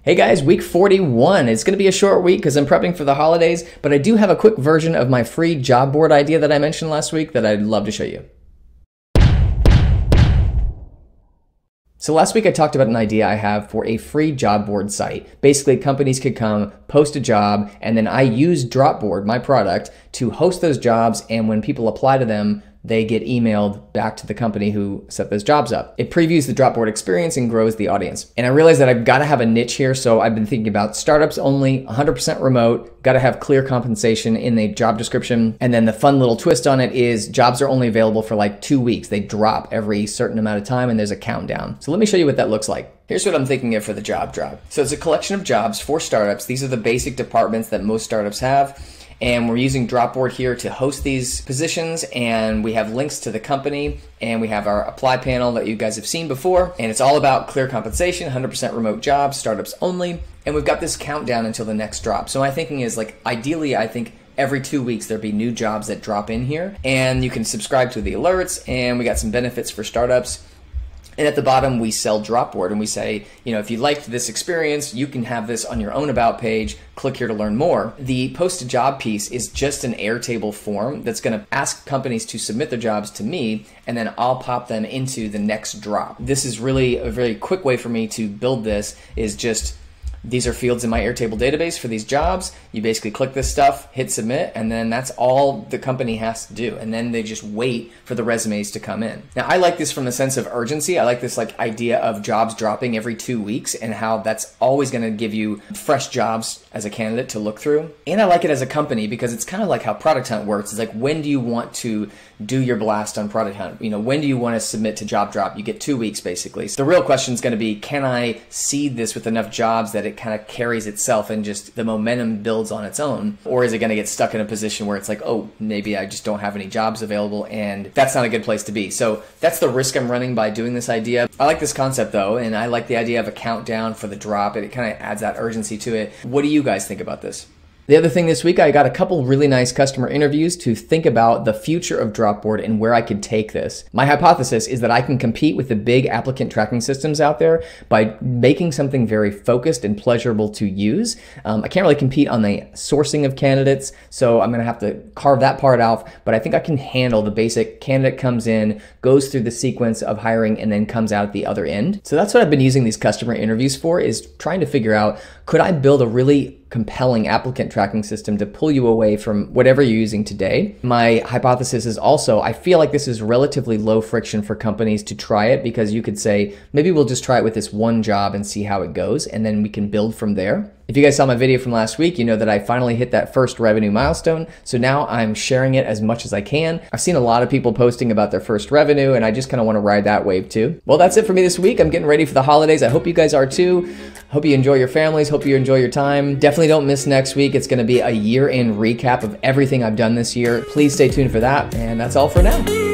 Hey guys, week 41. It's going to be a short week because I'm prepping for the holidays, but I do have a quick version of my free job board idea that I mentioned last week that I'd love to show you. So last week I talked about an idea I have for a free job board site. Basically, companies could come, post a job, and then I use Dropboard, my product, to host those jobs, and when people apply to them, they get emailed back to the company who set those jobs up. It previews the Dropboard experience and grows the audience. And I realized that I've got to have a niche here, so I've been thinking about startups only, 100% remote, got to have clear compensation in the job description. And then the fun little twist on it is jobs are only available for like 2 weeks. They drop every certain amount of time and there's a countdown. So let me show you what that looks like. Here's what I'm thinking of for the job drop. So it's a collection of jobs for startups. These are the basic departments that most startups have. And we're using Dropboard here to host these positions, and we have links to the company, and we have our apply panel that you guys have seen before, and it's all about clear compensation, 100% remote jobs, startups only, and we've got this countdown until the next drop. So my thinking is, like, ideally I think every 2 weeks there'd be new jobs that drop in here, and you can subscribe to the alerts, and we got some benefits for startups. And at the bottom, we sell Dropboard and we say, you know, if you liked this experience, you can have this on your own about page. Click here to learn more. The post a job piece is just an Airtable form that's going to ask companies to submit their jobs to me, and then I'll pop them into the next drop. This is really a very quick way for me to build this, is just these are fields in my Airtable database for these jobs. You basically click this stuff, hit submit, and then that's all the company has to do. And then they just wait for the resumes to come in. Now, I like this from the sense of urgency. I like this idea of jobs dropping every 2 weeks and how that's always going to give you fresh jobs as a candidate to look through. And I like it as a company because it's kind of like how Product Hunt works. It's like, when do you want to do your blast on Product Hunt? You know, when do you want to submit to job drop? You get 2 weeks basically. So the real question is going to be, can I seed this with enough jobs that it kind of carries itself and just the momentum builds on its own? Or is it going to get stuck in a position where it's like, oh, maybe I just don't have any jobs available, and that's not a good place to be. So that's the risk I'm running by doing this idea. I like this concept though, and I like the idea of a countdown for the drop. It kind of adds that urgency to it. What do you guys think about this? The other thing this week, I got a couple really nice customer interviews to think about the future of Dropboard and where I could take this. My hypothesis is that I can compete with the big applicant tracking systems out there by making something very focused and pleasurable to use. I can't really compete on the sourcing of candidates, so I'm gonna have to carve that part out, but I think I can handle the basic candidate comes in, goes through the sequence of hiring, and then comes out at the other end. So that's what I've been using these customer interviews for, is trying to figure out, could I build a really compelling applicant tracking system to pull you away from whatever you're using today? My hypothesis is also, I feel like this is relatively low friction for companies to try it, because you could say, maybe we'll just try it with this one job and see how it goes, and then we can build from there. If you guys saw my video from last week, you know that I finally hit that first revenue milestone. So now I'm sharing it as much as I can. I've seen a lot of people posting about their first revenue, and I just kind of want to ride that wave too. Well, that's it for me this week. I'm getting ready for the holidays. I hope you guys are too. Hope you enjoy your families. Hope you enjoy your time. Definitely don't miss next week. It's going to be a year-end recap of everything I've done this year. Please stay tuned for that. And that's all for now.